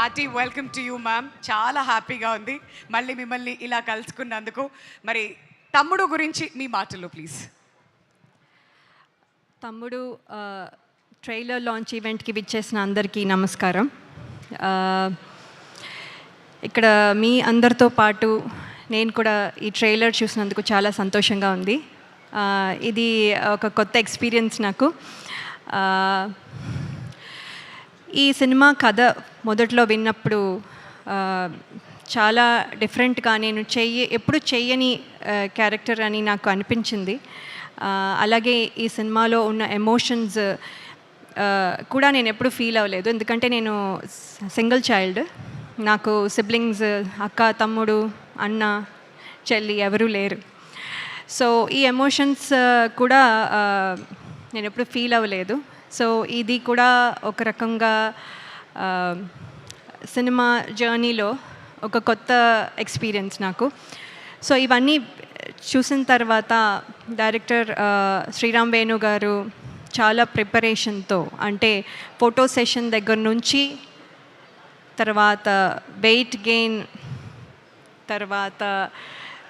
Hearty welcome to you ma'am. చాలా హ్యాపీగా ఉంది మళ్ళీ మిమ్మల్ని ఇలా కలుసుకున్నందుకు. మరి తమ్ముడు గురించి మీ మాటలు ప్లీజ్. తమ్ముడు ట్రైలర్ లాంచ్ ఈవెంట్కి విచ్చేసిన అందరికీ నమస్కారం. ఇక్కడ మీ అందరితో పాటు నేను కూడా ఈ ట్రైలర్ చూసినందుకు చాలా సంతోషంగా ఉంది. ఇది ఒక కొత్త ఎక్స్పీరియన్స్ నాకు. ఈ సినిమా కథ మొదట్లో విన్నప్పుడు చాలా డిఫరెంట్గా, నేను ఎప్పుడు చెయ్యని క్యారెక్టర్ అని నాకు అనిపించింది. అలాగే ఈ సినిమాలో ఉన్న ఎమోషన్స్ కూడా నేను ఎప్పుడు ఫీల్ అవ్వలేదు, ఎందుకంటే నేను సింగిల్ చైల్డ్. నాకు సిబ్లింగ్స్, అక్క, తమ్ముడు, అన్న, చెల్లి ఎవరూ లేరు. సో ఈ ఎమోషన్స్ కూడా నేను ఎప్పుడు ఫీల్ అవ్వలేదు. సో ఇది కూడా ఒక రకంగా సినిమా జర్నీలో ఒక కొత్త ఎక్స్పీరియన్స్ నాకు. సో ఇవన్నీ చూసిన తర్వాత డైరెక్టర్ శ్రీరామ్ వేణు గారు చాలా ప్రిపరేషన్తో, అంటే ఫోటో సెషన్ దగ్గర నుంచి తర్వాత వెయిట్ గెయిన్, తర్వాత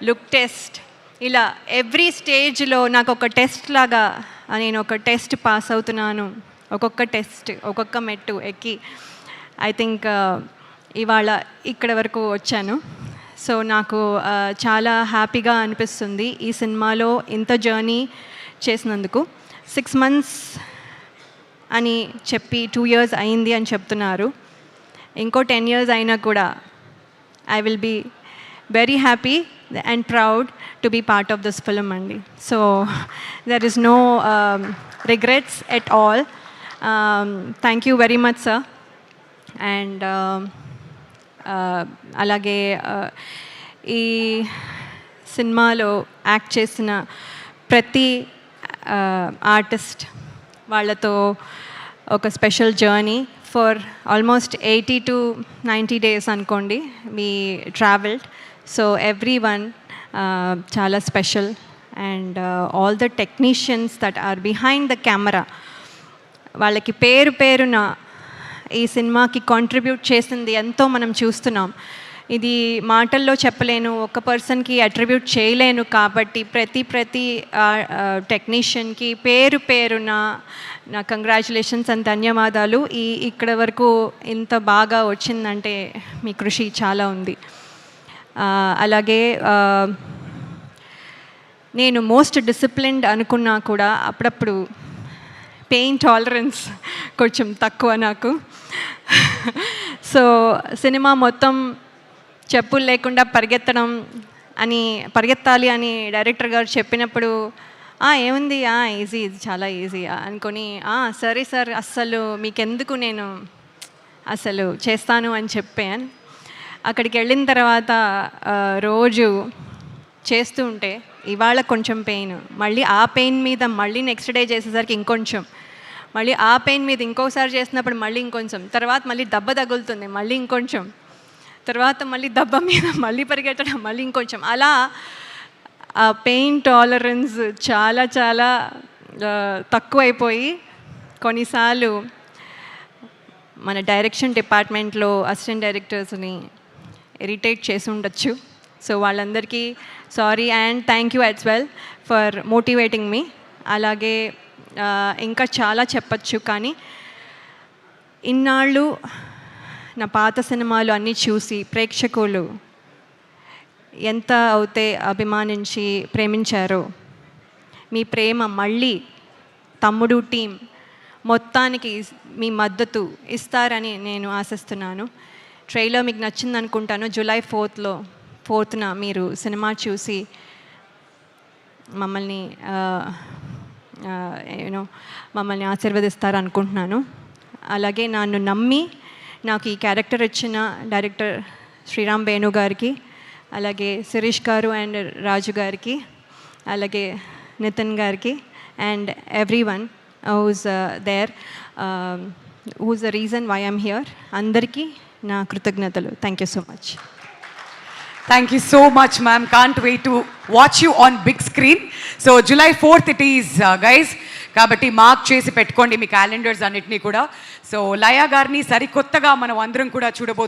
లుక్ టెస్ట్, ఇలా ఎవ్రీ స్టేజ్లో నాకు ఒక టెస్ట్ లాగా నేను ఒక టెస్ట్ పాస్ అవుతున్నాను. ఒక్కొక్క టెస్ట్, ఒక్కొక్క మెట్టు ఎక్కి ఐ థింక్ ఇవాళ ఇక్కడ వరకు వచ్చాను. సో నాకు చాలా హ్యాపీగా అనిపిస్తుంది ఈ సినిమాలో ఇంత జర్నీ చేసినందుకు. 6 months అని చెప్పి 2 years అయింది అని చెప్తున్నారు. ఇంకో 10 years అయినా కూడా I will be very happy and proud to be part of this film andi. So there is no regrets at all. Thank you very much sir. And alage ee సినిమాలో act చేసిన ప్రతి artist వాళ్ళతో ఒక special journey for almost 80 to 90 days అనుకోండి we traveled. So everyone chala special, and all the technicians that are behind the camera వాళ్ళకి పేరు పేరున ఈ సినిమాకి కాంట్రిబ్యూట్ చేసింది ఎంతో మనం చూస్తున్నాం. ఇది మాటల్లో చెప్పలేను, ఒక పర్సన్కి అట్రిబ్యూట్ చేయలేను. కాబట్టి ప్రతి టెక్నీషియన్కి పేరు పేరున నా కంగ్రాచులేషన్స్ అండ్ ధన్యవాదాలు. ఇక్కడ వరకు ఇంత బాగా వచ్చిందంటే మీ కృషి చాలా ఉంది. అలాగే నేను మోస్ట్ డిసిప్లిన్డ్ అనుకున్నా కూడా అప్పుడప్పుడు పెయిన్ టాలరెన్స్ కొంచెం తక్కువ నాకు. సో సినిమా మొత్తం చెప్పులు లేకుండా పరిగెత్తాలి అని డైరెక్టర్ గారు చెప్పినప్పుడు ఏముంది, ఈజీ, ఇది చాలా ఈజీ అనుకొని సరే సార్, అస్సలు మీకెందుకు, నేను అసలు చేస్తాను అని చెప్పాను. అక్కడికి వెళ్ళిన తర్వాత రోజు చేస్తూ ఉంటే ఇవాళ కొంచెం పెయిన్, మళ్ళీ ఆ పెయిన్ మీద మళ్ళీ నెక్స్ట్ డే చేసేసరికి ఇంకొంచెం, మళ్ళీ ఆ పెయిన్ మీద ఇంకోసారి చేసినప్పుడు మళ్ళీ ఇంకొంచెం, తర్వాత మళ్ళీ దెబ్బ తగులుతుంది, మళ్ళీ ఇంకొంచెం, తర్వాత మళ్ళీ దెబ్బ మీద మళ్ళీ పరిగెత్తడం, మళ్ళీ ఇంకొంచెం, అలా ఆ పెయిన్ టాలరెన్స్ చాలా చాలా తక్కువైపోయి కొన్నిసార్లు మన డైరెక్షన్ డిపార్ట్మెంట్లో అసిస్టెంట్ డైరెక్టర్స్ని ఇరిటేట్ చేసి ఉండొచ్చు. సో వాళ్ళందరికీ sorry and thank you as well for motivating me. అలాగే ఇంకా చాలా చెప్పచ్చు, కానీ ఇన్నాళ్ళు నా పాత సినిమాలు అన్నీ చూసి ప్రేక్షకులు ఎంత అయితే అభిమానించి ప్రేమించారో, మీ ప్రేమ మళ్ళీ తమ్ముడు టీం మొత్తానికి మీ మద్దతు ఇస్తారని నేను ఆశిస్తున్నాను. ట్రైలర్ మీకు నచ్చింది అనుకుంటాను. July 4th మీరు సినిమా చూసి మమ్మల్ని ఆశీర్వదిస్తారు అనుకుంటున్నాను. అలాగే నన్ను నమ్మి నాకు ఈ క్యారెక్టర్ ఇచ్చిన డైరెక్టర్ శ్రీరామ్ వేణు గారికి, అలాగే శిరీష్ గారు అండ్ రాజు గారికి, అలాగే నితిన్ గారికి, and everyone who's there, who's the reason why I'm here, అందరికీ నా కృతజ్ఞతలు. Thank you so much. Thank you so much ma'am. Can't wait to watch you on big screen. So July 4th it is guys. కాబట్టి mark చేసి పెట్టుకోండి మీ calendars అన్నిటినీ కూడా. So లయ గారిని సరికొత్తగా మనం అందరం కూడా చూడబోతున్నాం.